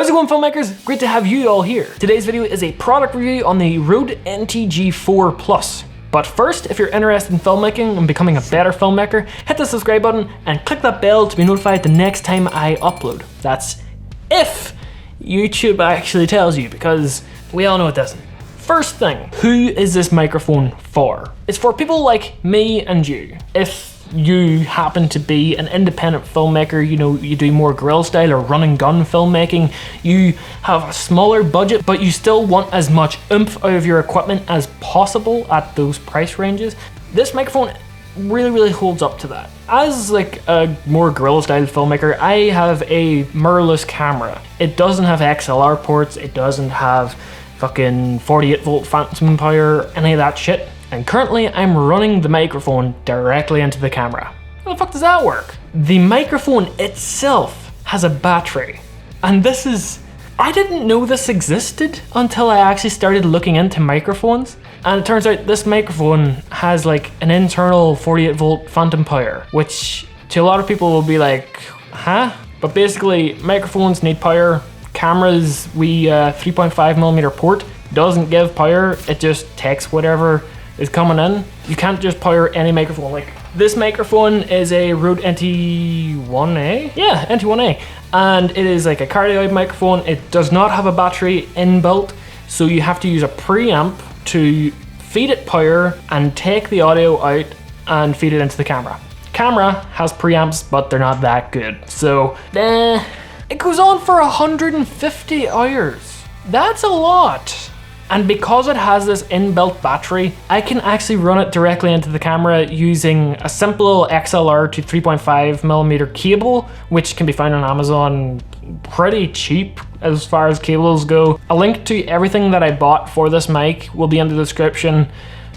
How's it going, filmmakers? Great to have you all here. Today's video is a product review on the RODE NTG4 Plus. But first, if you're interested in filmmaking and becoming a better filmmaker, hit the subscribe button and click that bell to be notified the next time I upload. That's if YouTube actually tells you, because we all know it doesn't. First thing, who is this microphone for? It's for people like me and you. If you happen to be an independent filmmaker, you know, you do more guerrilla style or run and gun filmmaking, you have a smaller budget, but you still want as much oomph out of your equipment as possible at those price ranges, this microphone really holds up to that. As like a more guerrilla style filmmaker, I have a mirrorless camera. It doesn't have XLR ports, it doesn't have fucking 48 volt phantom power, any of that shit. And currently I'm running the microphone directly into the camera. How the fuck does that work? The microphone itself has a battery. And this is, I didn't know this existed until I actually started looking into microphones. And it turns out this microphone has like an internal 48 volt phantom power, which to a lot of people will be like, huh? But basically microphones need power. Cameras, 3.5mm port doesn't give power, it just takes whatever is coming in. You can't just power any microphone. Like this microphone is a RODE NT1A? Yeah, NT1A. And it is like a cardioid microphone. It does not have a battery inbuilt, so you have to use a preamp to feed it power and take the audio out and feed it into the camera. Camera has preamps, but they're not that good. So, it goes on for 150 hours. That's a lot. And because it has this inbuilt battery, I can actually run it directly into the camera using a simple XLR to 3.5mm cable, which can be found on Amazon pretty cheap as far as cables go. A link to everything that I bought for this mic will be in the description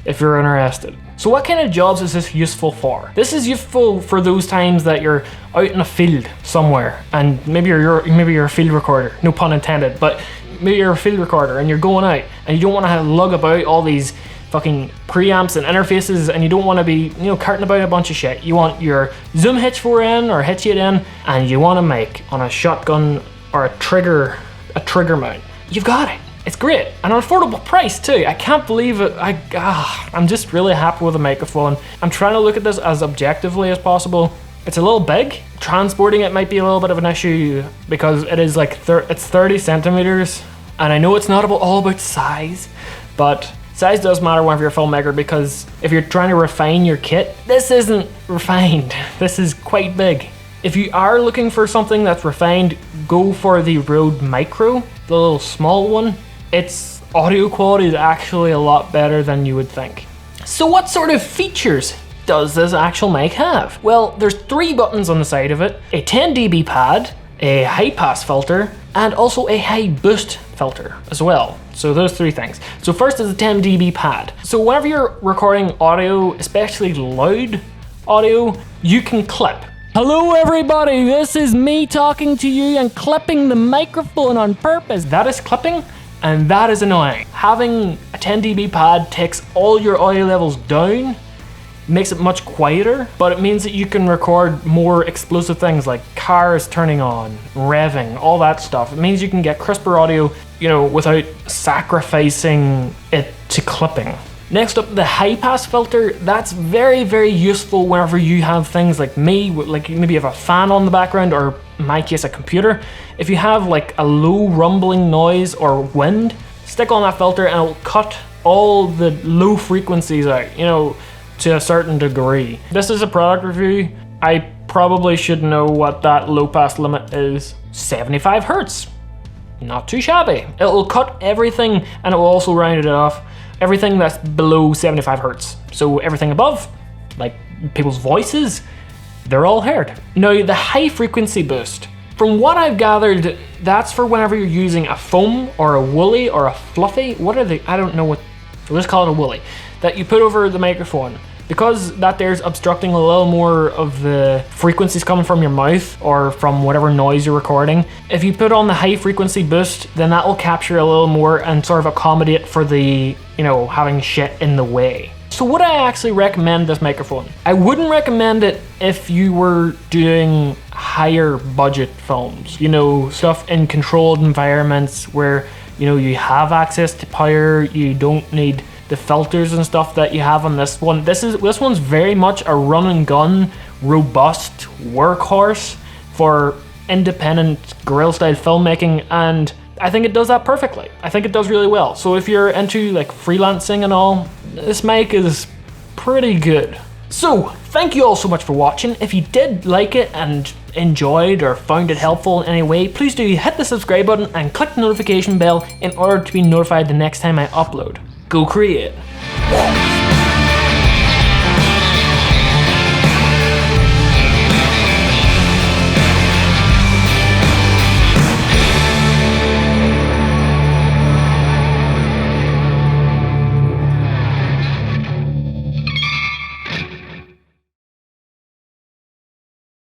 if you're interested. So what kind of jobs is this useful for? This is useful for those times that you're out in a field somewhere, and maybe you're a field recorder, no pun intended, but maybe you're a field recorder and you're going out and you don't want to lug about all these fucking preamps and interfaces, and you don't want to be, you know, carting about a bunch of shit. You want your Zoom H4n or H8n, and you want a mic on a shotgun or a trigger mount. You've got it. It's great, and an affordable price too. I can't believe it. I'm just really happy with the microphone. I'm trying to look at this as objectively as possible. It's a little big. Transporting it might be a little bit of an issue because it is like it's 30 centimeters, and I know it's not all about size, but size does matter whenever you're a filmmaker, because if you're trying to refine your kit, this isn't refined. This is quite big. If you are looking for something that's refined, go for the RODE Micro, the little small one. Its audio quality is actually a lot better than you would think. So what sort of features does this actual mic have? Well, there's 3 buttons on the side of it, a 10 dB pad, a high pass filter, and also a high boost filter as well. So those 3 things. So first is the 10 dB pad. So whenever you're recording audio, especially loud audio, you can clip. Hello everybody, this is me talking to you and clipping the microphone on purpose. That is clipping, and that is annoying. Having a 10 dB pad takes all your audio levels down, makes it much quieter, but it means that you can record more explosive things like cars turning on, revving, all that stuff. It means you can get crisper audio, you know, without sacrificing it to clipping. Next up, the high pass filter. That's very useful whenever you have things like me, like maybe you have a fan on the background, or in my case a computer. If you have like a low rumbling noise or wind, stick on that filter and it'll cut all the low frequencies out, you know, to a certain degree. This is a product review. I probably should know what that low pass limit is. 75 Hertz. Not too shabby. It'll cut everything, and it will also round it off. Everything that's below 75 Hertz. So everything above, like people's voices, they're all heard. Now the high frequency boost, from what I've gathered, that's for whenever you're using a foam or a woolly or a fluffy, what are they? I don't know what, let's call it a woolly, that you put over the microphone. Because that there's obstructing a little more of the frequencies coming from your mouth or from whatever noise you're recording. If you put on the high frequency boost, then that will capture a little more and sort of accommodate for the, you know, having shit in the way. So would I actually recommend this microphone? I wouldn't recommend it if you were doing higher budget films, you know, stuff in controlled environments where, you know, you have access to power, you don't need the filters and stuff that you have on this one. This one's very much a run and gun, robust workhorse for independent guerrilla style filmmaking, and I think it does that perfectly. I think it does really well. So if you're into like freelancing and all, this mic is pretty good. So thank you all so much for watching. If you did like it and enjoyed or found it helpful in any way, please do hit the subscribe button and click the notification bell in order to be notified the next time I upload. Go create.